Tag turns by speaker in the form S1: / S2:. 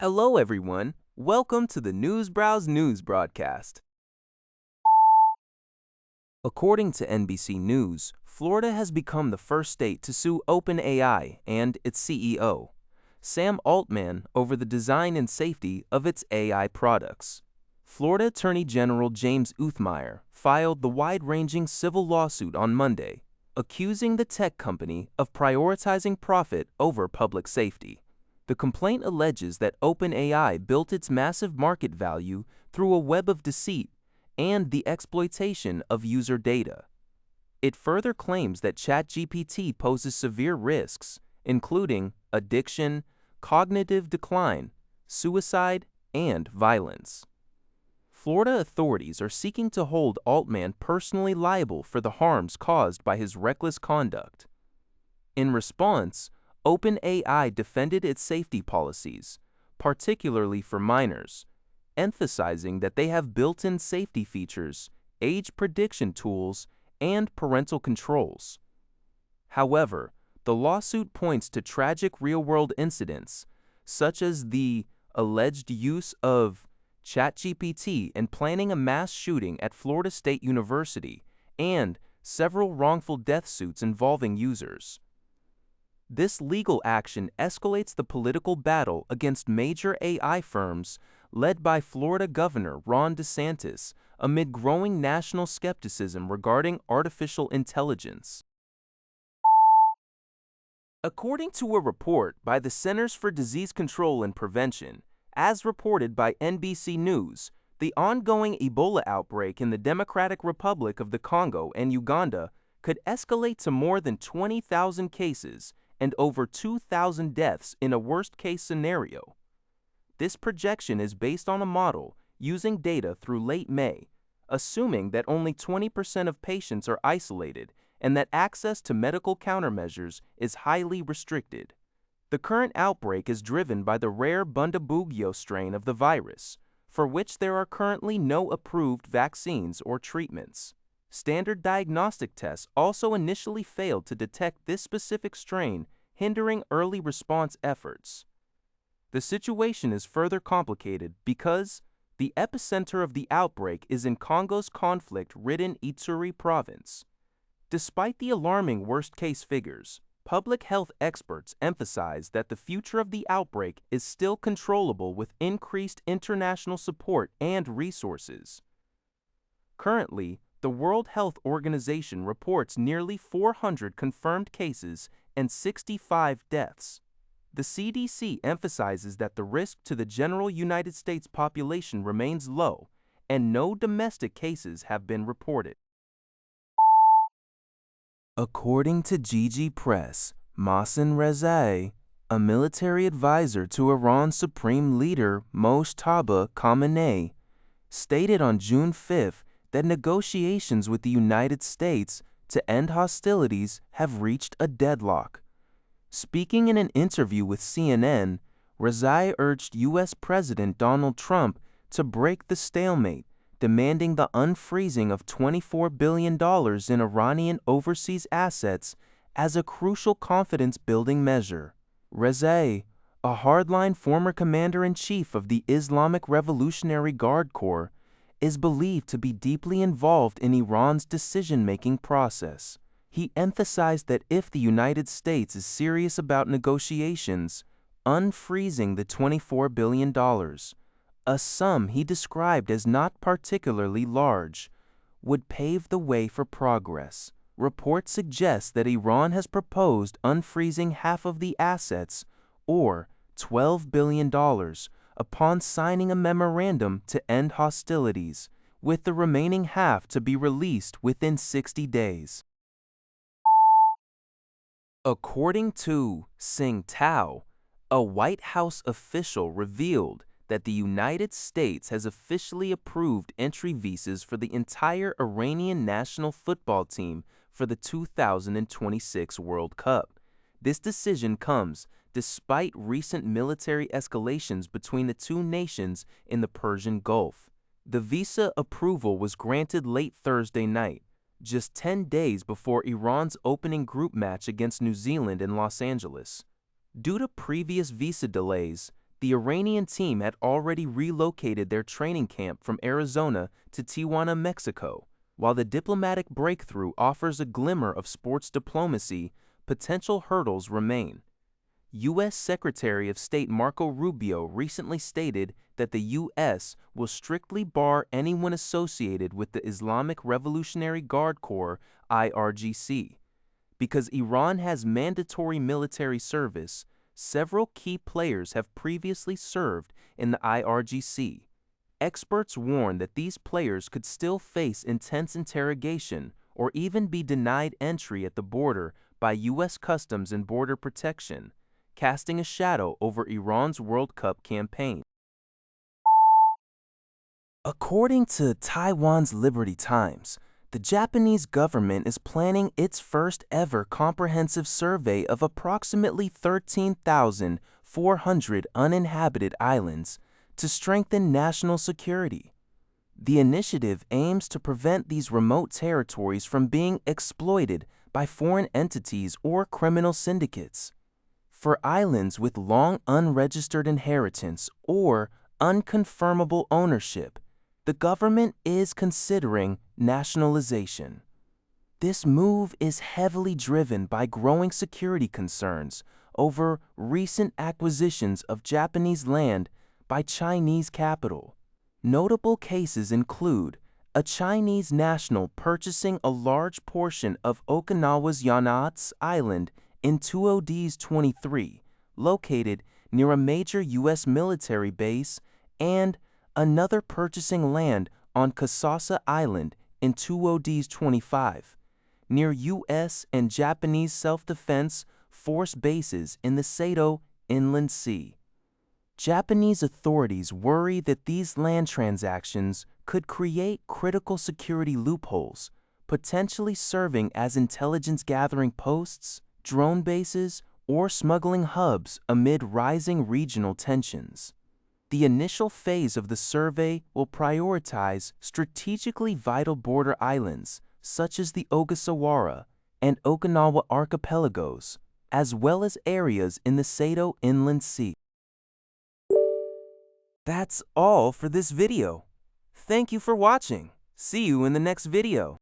S1: Hello, everyone. Welcome to the Newsbrowse News broadcast. According to NBC News, Florida has become the first state to sue OpenAI and its CEO, Sam Altman, over the design and safety of its AI products. Florida Attorney General James Uthmeier filed the wide-ranging civil lawsuit on Monday, accusing the tech company of prioritizing profit over public safety. The complaint alleges that OpenAI built its massive market value through a web of deceit and the exploitation of user data. It further claims that ChatGPT poses severe risks, including addiction, cognitive decline, suicide, and violence. Florida authorities are seeking to hold Altman personally liable for the harms caused by his reckless conduct. In response, OpenAI defended its safety policies, particularly for minors, emphasizing that they have built-in safety features, age prediction tools, and parental controls. However, the lawsuit points to tragic real-world incidents, such as the alleged use of ChatGPT in planning a mass shooting at Florida State University and several wrongful death suits involving users. This legal action escalates the political battle against major AI firms led by Florida Governor Ron DeSantis amid growing national skepticism regarding artificial intelligence. According to a report by the Centers for Disease Control and Prevention, as reported by NBC News, the ongoing Ebola outbreak in the Democratic Republic of the Congo and Uganda could escalate to more than 20,000 cases and over 2,000 deaths in a worst-case scenario. This projection is based on a model using data through late May, assuming that only 20% of patients are isolated and that access to medical countermeasures is highly restricted. The current outbreak is driven by the rare Bundibugyo strain of the virus, for which there are currently no approved vaccines or treatments. Standard diagnostic tests also initially failed to detect this specific strain, hindering early response efforts. The situation is further complicated because the epicenter of the outbreak is in Congo's conflict-ridden Ituri province. Despite the alarming worst-case figures, public health experts emphasize that the future of the outbreak is still controllable with increased international support and resources. Currently, the World Health Organization reports nearly 400 confirmed cases and 65 deaths. The CDC emphasizes that the risk to the general United States population remains low, and no domestic cases have been reported. According to Gigi Press, Mohsen Rezaei, a military advisor to Iran's supreme leader Mojtaba Khamenei, stated on June 5 that negotiations with the United States to end hostilities have reached a deadlock. Speaking in an interview with CNN, Rezaei urged U.S. President Donald Trump to break the stalemate, demanding the unfreezing of $24 billion in Iranian overseas assets as a crucial confidence-building measure. Rezaei, a hardline former commander-in-chief of the Islamic Revolutionary Guard Corps, is believed to be deeply involved in Iran's decision-making process. He emphasized that if the United States is serious about negotiations, unfreezing the $24 billion, a sum he described as not particularly large, would pave the way for progress. Reports suggest that Iran has proposed unfreezing half of the assets, or $12 billion, upon signing a memorandum to end hostilities, with the remaining half to be released within 60 days. According to Sing Tao, a White House official revealed that the United States has officially approved entry visas for the entire Iranian national football team for the 2026 World Cup. This decision comes despite recent military escalations between the two nations in the Persian Gulf. The visa approval was granted late Thursday night, just 10 days before Iran's opening group match against New Zealand in Los Angeles. Due to previous visa delays, The Iranian team had already relocated their training camp from Arizona to Tijuana, Mexico. While the diplomatic breakthrough offers a glimmer of sports diplomacy, potential hurdles remain. U.S. Secretary of State Marco Rubio recently stated that the U.S. will strictly bar anyone associated with the Islamic Revolutionary Guard Corps (IRGC). Because Iran has mandatory military service, several key players have previously served in the IRGC. Experts warn that these players could still face intense interrogation or even be denied entry at the border by U.S. Customs and Border Protection, casting a shadow over Iran's World Cup campaign. According to Taiwan's Liberty Times, the Japanese government is planning its first ever comprehensive survey of approximately 13,400 uninhabited islands to strengthen national security. The initiative aims to prevent these remote territories from being exploited by foreign entities or criminal syndicates. For islands with long unregistered inheritance or unconfirmable ownership, the government is considering nationalization. This move is heavily driven by growing security concerns over recent acquisitions of Japanese land by Chinese capital. Notable cases include a Chinese national purchasing a large portion of Okinawa's Yanats Island in 2023, located near a major U.S. military base, and another purchasing land on Kasasa Island in 2025, near U.S. and Japanese self-defense force bases in the Sato Inland Sea. Japanese authorities worry that these land transactions could create critical security loopholes, potentially serving as intelligence-gathering posts, drone bases, or smuggling hubs amid rising regional tensions. The initial phase of the survey will prioritize strategically vital border islands, such as the Ogasawara and Okinawa archipelagos, as well as areas in the Sato Inland Sea. That's all for this video. Thank you for watching. See you in the next video.